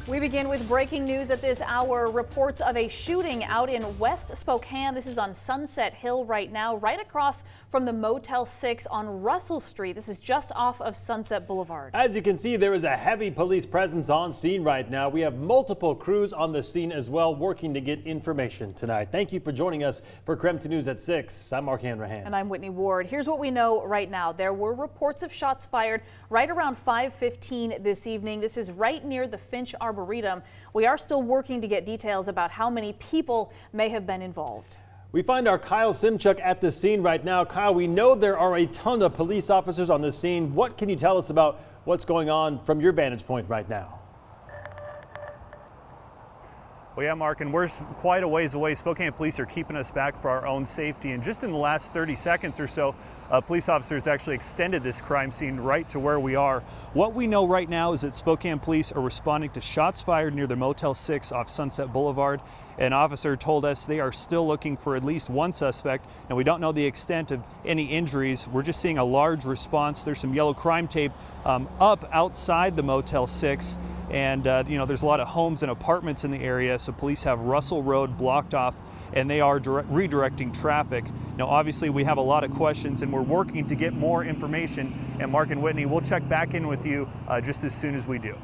We begin with breaking news at this hour. Reports of a shooting out in West Spokane. This is on Sunset Hill right now, right across from the Motel 6 on Russell Street. This is just off of Sunset Boulevard. As you can see, there is a heavy police presence on scene right now. We have multiple crews on the scene as well, working to get information tonight. Thank you for joining us for KREM 2 News at 6. I'm Mark Hanrahan. And I'm Whitney Ward. Here's what we know right now. There were reports of shots fired right around 5:15 this evening. This is right near the Finch Arboretum. We are still working to get details about how many people may have been involved. We find our Kyle Simchuk at the scene right now. Kyle, we know there are a ton of police officers on the scene. What can you tell us about what's going on from your vantage point right now? Well, yeah, Mark, and we're quite a ways away. Spokane police are keeping us back for our own safety. And just in the last 30 seconds or so, police officers actually extended this crime scene right to where we are. What we know right now is that Spokane police are responding to shots fired near the Motel 6 off Sunset Boulevard. An officer told us they are still looking for at least one suspect, and we don't know the extent of any injuries. We're just seeing a large response. There's some yellow crime tape up outside the Motel 6. And, there's a lot of homes and apartments in the area, so police have Russell Road blocked off, and they are redirecting traffic. Now, obviously, we have a lot of questions, and we're working to get more information. And Mark and Whitney, we'll check back in with you just as soon as we do.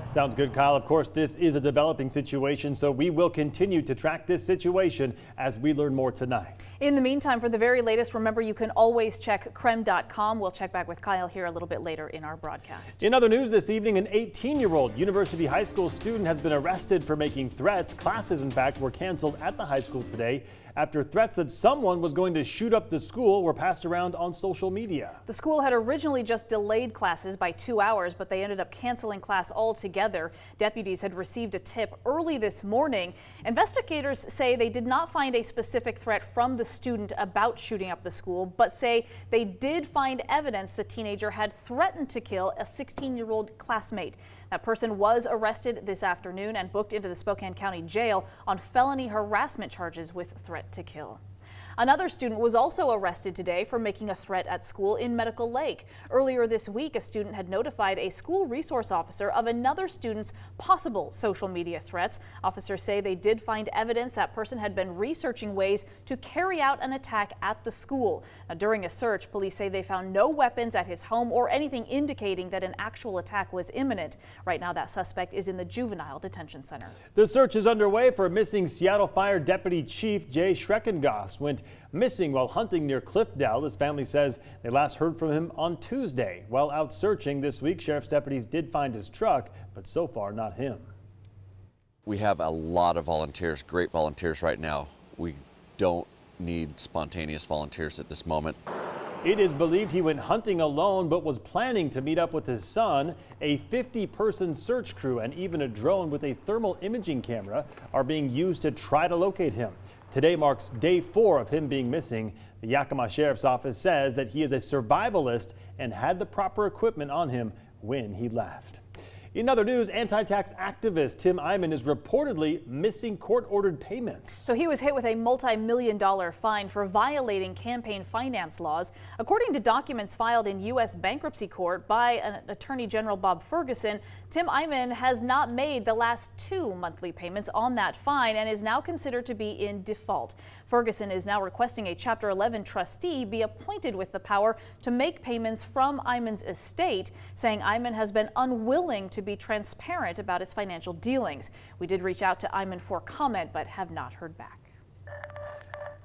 Sounds good, Kyle. Of course, this is a developing situation, so we will continue to track this situation as we learn more tonight. In the meantime, for the very latest, remember you can always check krem.com. We'll check back with Kyle here a little bit later in our broadcast. In other news this evening, an 18-year-old University High School student has been arrested for making threats. Classes, in fact, were canceled at the high school today after threats that someone was going to shoot up the school were passed around on social media. The school had originally just delayed classes by 2 hours, but they ended up canceling class altogether. Deputies had received a tip early this morning. Investigators say they did not find a specific threat from the student about shooting up the school, but say they did find evidence the teenager had threatened to kill a 16-year-old classmate. That person was arrested this afternoon and booked into the Spokane County Jail on felony harassment charges with threat to kill. Another student was also arrested today for making a threat at school in Medical Lake. Earlier this week, a student had notified a school resource officer of another student's possible social media threats. Officers say they did find evidence that person had been researching ways to carry out an attack at the school. Now, during a search, police say they found no weapons at his home or anything indicating that an actual attack was imminent. Right now, that suspect is in the juvenile detention center. The search is underway for missing Seattle Fire Deputy Chief Jay Schreckengoss. Went missing while hunting near Cliffdale. His family says they last heard from him on Tuesday. While out searching this week, sheriff's deputies did find his truck, but so far not him. We have a lot of volunteers, great volunteers right now. We don't need spontaneous volunteers at this moment. It is believed he went hunting alone, but was planning to meet up with his son. A 50-person search crew and even a drone with a thermal imaging camera are being used to try to locate him. Today marks day 4 of him being missing. The Yakima Sheriff's Office says that he is a survivalist and had the proper equipment on him when he left. In other news, anti-tax activist Tim Eyman is reportedly missing court-ordered payments. So he was hit with a multi-million-dollar fine for violating campaign finance laws. According to documents filed in U.S. bankruptcy court by Attorney General Bob Ferguson, Tim Eyman has not made the last 2 monthly payments on that fine and is now considered to be in default. Ferguson is now requesting a Chapter 11 trustee be appointed with the power to make payments from Eyman's estate, saying Eyman has been unwilling to be transparent about his financial dealings. We did reach out to Eyman for comment, but have not heard back.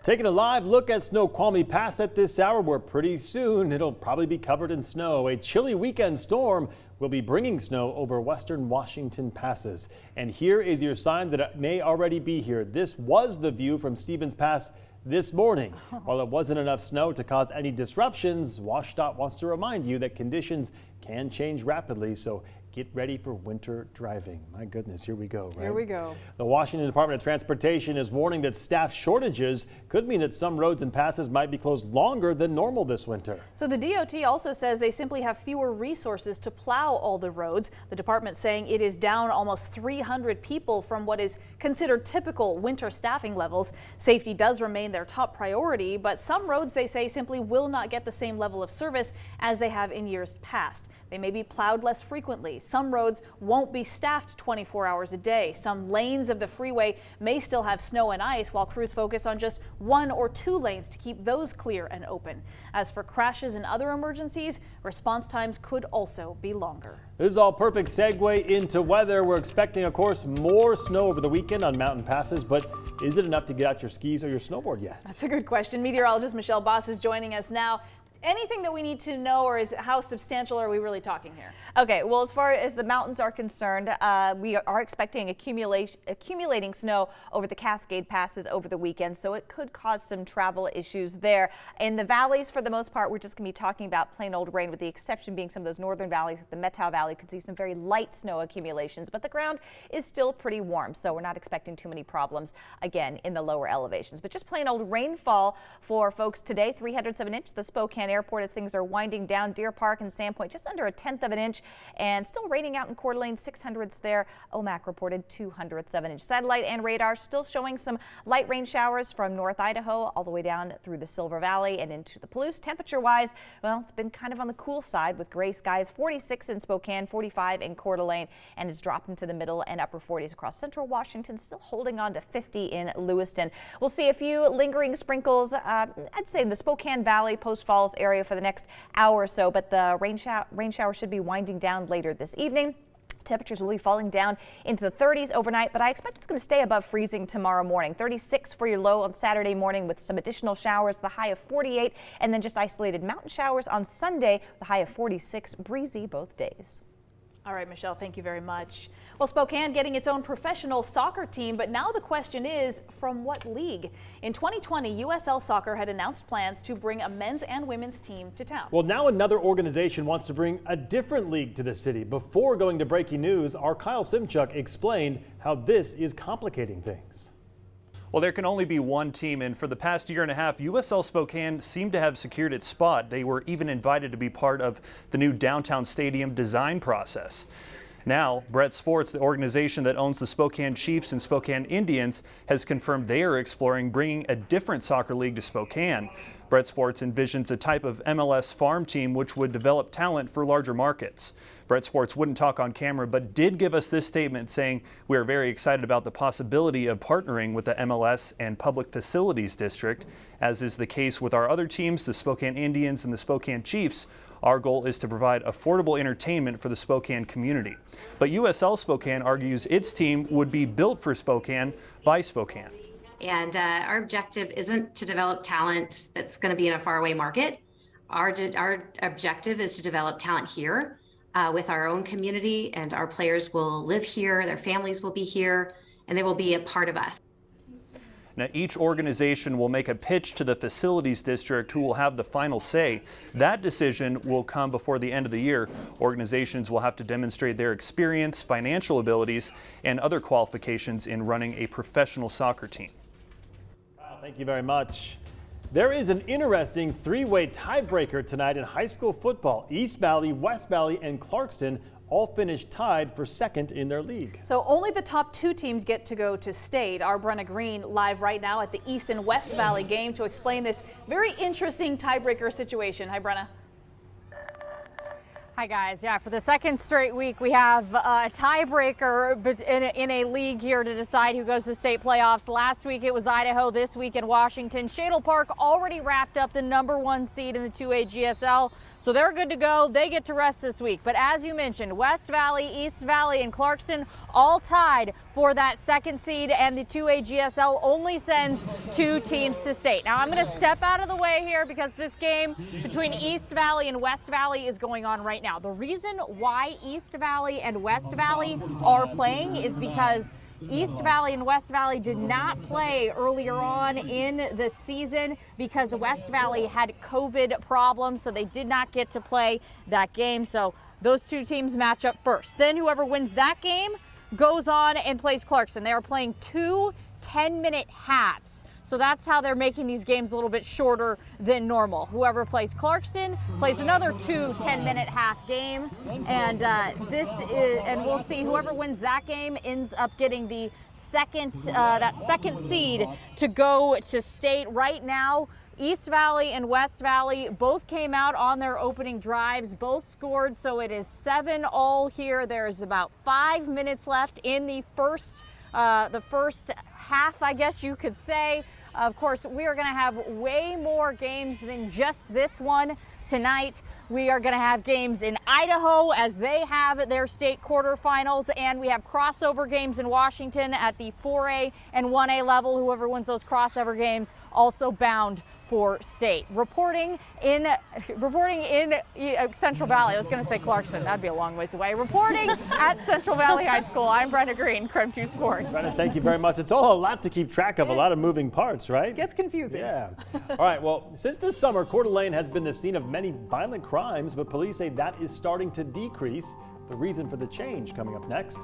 Taking a live look at Snoqualmie Pass at this hour, where pretty soon it'll probably be covered in snow. A chilly weekend storm will be bringing snow over western Washington passes. And here is your sign that it may already be here. This was the view from Stevens Pass this morning. While it wasn't enough snow to cause any disruptions, WashDOT wants to remind you that conditions can change rapidly, so get ready for winter driving. My goodness, here we go, right? Here we go. The Washington Department of Transportation is warning that staff shortages could mean that some roads and passes might be closed longer than normal this winter. So the DOT also says they simply have fewer resources to plow all the roads. The department saying it is down almost 300 people from what is considered typical winter staffing levels. Safety does remain their top priority, but some roads, they say, simply will not get the same level of service as they have in years past. They may be plowed less frequently. emergencies. Some roads won't be staffed 24 hours a day. Some lanes of the freeway may still have snow and ice, while crews focus on just 1 or 2 lanes to keep those clear and open. As for crashes and other emergencies, response times could also be longer. This is all perfect segue into weather. We're expecting, of course, more snow over the weekend on mountain passes, but is it enough to get out your skis or your snowboard yet? That's a good question. Meteorologist Michelle Boss is joining us now. Anything that we need to know, or is how substantial are we really talking here? Okay, well, as far as the mountains are concerned, we are expecting accumulating snow over the Cascade passes over the weekend, so it could cause some travel issues there. In the valleys, for the most part, we're just going to be talking about plain old rain, with the exception being some of those northern valleys. The Motel Valley could see some very light snow accumulations, but the ground is still pretty warm, so we're not expecting too many problems, again, in the lower elevations. But just plain old rainfall for folks today, 300 of an inch. The Spokane Airport, as things are winding down. Deer Park and Sandpoint, just under 1/10 of an inch. And still raining out in Coeur d'Alene, 600ths there. OMAC reported 200ths of an inch. Satellite and radar still showing some light rain showers from North Idaho all the way down through the Silver Valley and into the Palouse. Temperature-wise, well, it's been kind of on the cool side with gray skies. 46 in Spokane, 45 in Coeur d'Alene, and it's dropped into the middle and upper 40s across central Washington. Still holding on to 50 in Lewiston. We'll see a few lingering sprinkles, I'd say in the Spokane Valley, Post Falls area for the next hour or so, but the rain shower should be winding down later this evening. Temperatures will be falling down into the 30s overnight, but I expect it's going to stay above freezing tomorrow morning. 36 for your low on Saturday morning with some additional showers, the high of 48, and then just isolated mountain showers on Sunday, the high of 46, breezy both days. All right, Michelle, thank you very much. Well, Spokane getting its own professional soccer team, but now the question is, from what league? In 2020, USL Soccer had announced plans to bring a men's and women's team to town. Well, now another organization wants to bring a different league to the city. Before going to breaking news, our Kyle Simchuk explained how this is complicating things. Well, there can only be one team, and for the past year and a half, USL Spokane seemed to have secured its spot. They were even invited to be part of the new downtown stadium design process. Now, Brett Sports, the organization that owns the Spokane Chiefs and Spokane Indians, has confirmed they are exploring bringing a different soccer league to Spokane. Brett Sports envisions a type of MLS farm team which would develop talent for larger markets. Brett Sports wouldn't talk on camera, but did give us this statement saying, "We are very excited about the possibility of partnering with the MLS and Public Facilities District. As is the case with our other teams, the Spokane Indians and the Spokane Chiefs, our goal is to provide affordable entertainment for the Spokane community." But USL Spokane argues its team would be built for Spokane by Spokane. And our objective isn't to develop talent that's going to be in a faraway market. Our objective is to develop talent here with our own community, and our players will live here, their families will be here, and they will be a part of us. Now, each organization will make a pitch to the facilities district, who will have the final say. That decision will come before the end of the year. Organizations will have to demonstrate their experience, financial abilities, and other qualifications in running a professional soccer team. Thank you very much. There is an interesting three-way tiebreaker tonight in high school football. East Valley, West Valley, and Clarkston all finished tied for second in their league. So only the top 2 teams get to go to state. Our Brenna Green live right now at the East and West Valley game to explain this very interesting tiebreaker situation. Hi, Brenna. Hi guys, yeah, for the second straight week we have a tiebreaker in a league here to decide who goes to state playoffs. Last week it was Idaho, this week in Washington. Shadle Park already wrapped up the #1 seed in the 2A GSL, so they're good to go. They get to rest this week. But as you mentioned, West Valley, East Valley, and Clarkston all tied for that second seed, and the 2A GSL only sends 2 teams to state. Now I'm going to step out of the way here because this game between East Valley and West Valley is going on right now. The reason why East Valley and West Valley are playing is because East Valley and West Valley did not play earlier on in the season because West Valley had COVID problems, so they did not get to play that game. So those 2 teams match up first. Then whoever wins that game goes on and plays Clarkston. They are playing 2 10-minute halves. So that's how they're making these games a little bit shorter than normal. Whoever plays Clarkston plays another 2 10-minute half game, and and we'll see whoever wins that game ends up getting the second seed to go to state. Right now, East Valley and West Valley both came out on their opening drives, both scored, so it is 7-all here. There's about 5 minutes left in the first half, I guess you could say. Of course, we are going to have way more games than just this one tonight. We are going to have games in Idaho as they have their state quarterfinals, and we have crossover games in Washington at the 4A and 1A level. Whoever wins those crossover games also bound for state. Reporting in Central Valley. I was going to say Clarkson. That'd be a long ways away. Reporting at Central Valley High School. I'm Brenda Green, KREM 2 Sports. Brenda, thank you very much. It's all a lot to keep track of, a lot of moving parts, right? Gets confusing. Yeah. All right. Well, since this summer, Coeur d'Alene has been the scene of many violent crimes, but police say that is starting to decrease. The reason for the change coming up next.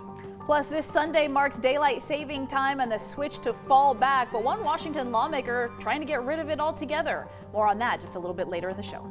Plus, this Sunday marks daylight saving time and the switch to fall back, but one Washington lawmaker trying to get rid of it altogether. More on that just a little bit later in the show.